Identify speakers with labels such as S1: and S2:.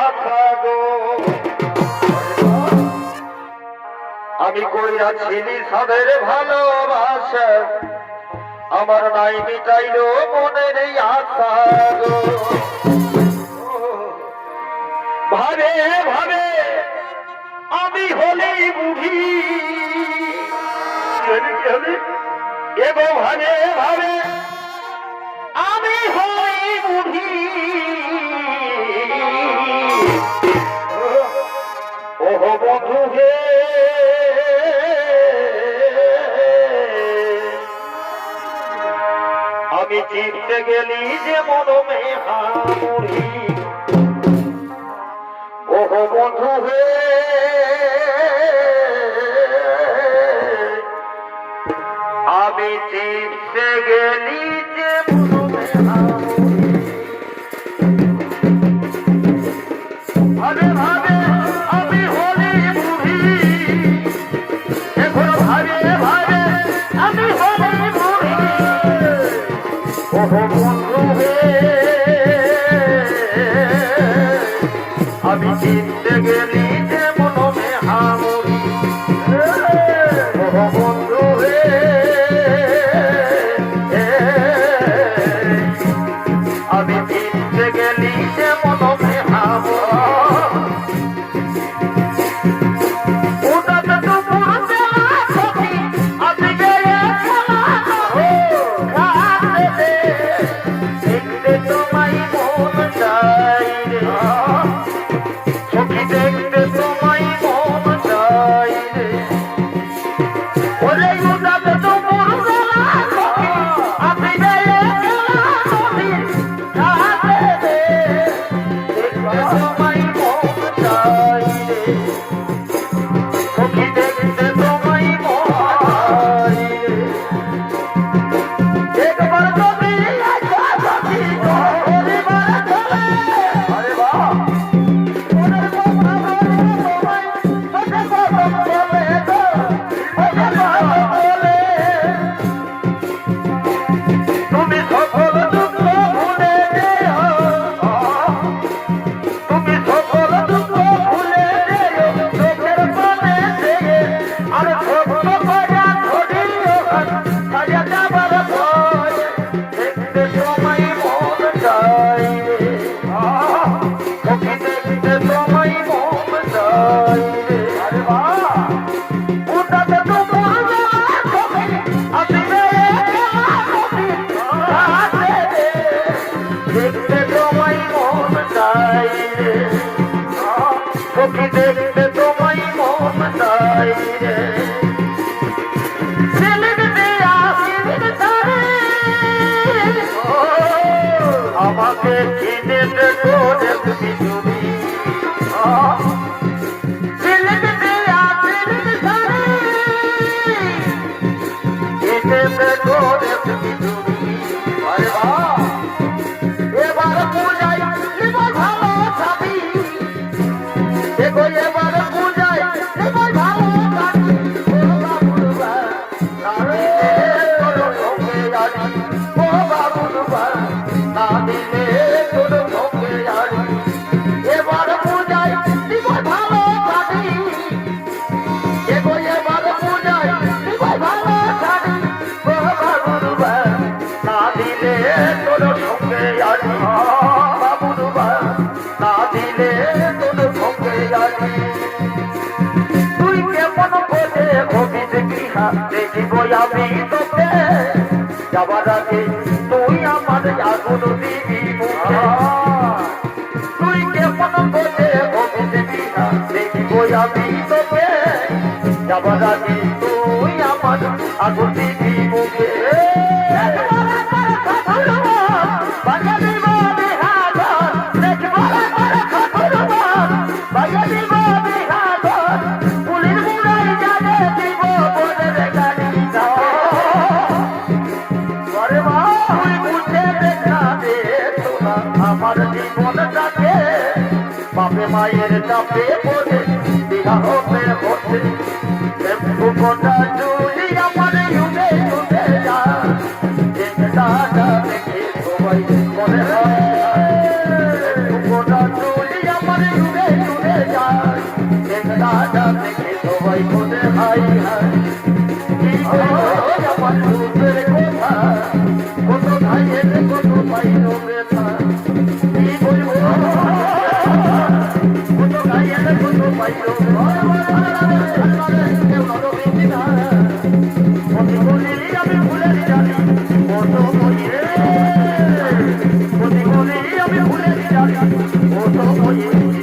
S1: আশা গো আমি কইরাছি নিশাদের ভালোবাসা আমার নাই মিটাইল মনের এই আশা গো ভাবে ভাবে আমি হলেই বুঝি এবং ভাবে ভাবে আমি হলেই বুঝি ওহো বন্ধু হে আমি চিনতে গেলি যে মরমে হামুড়ি ওহো বন্ধু হে আমি চিনতে গেলি যে মরমে হামুড়ি ভাবে ভাবে আমি হলি বুড়ি এখন ভাবে ভাবে আমি হলি বুড়ি ওহো বন্ধু হে আমি চিনতে গেলি যে মনমে হামুড়ি ওহো বন্ধু হে আমি চিনতে গেলি যে মনমে হামুড়ি আমাকে চিনে দেখো দেখবি তুমি চিনে দেখো দেখবি তুমি এবার পূজাই ভালো ছাবি দেখো এবার পূজাই ভালো তুই কেমন করে হবি দেখি দেখিব আমি তোকে যাবার আগে তুই আমার আগুন দিবি মুখে তুই কেমন করে হবি দেখি দেখিব আমি তোকে যাবার আগে তুই আমার আগুন দিবি মুখে আমার জীবনটাকে বাপে মায়ের চাপে পড়ে বিঘা হতে হতে গোটা চুলি আমার উঠে উঠে যায় দেখে সবাই মনে হয় গোটা চুলি আমার ও সময়ে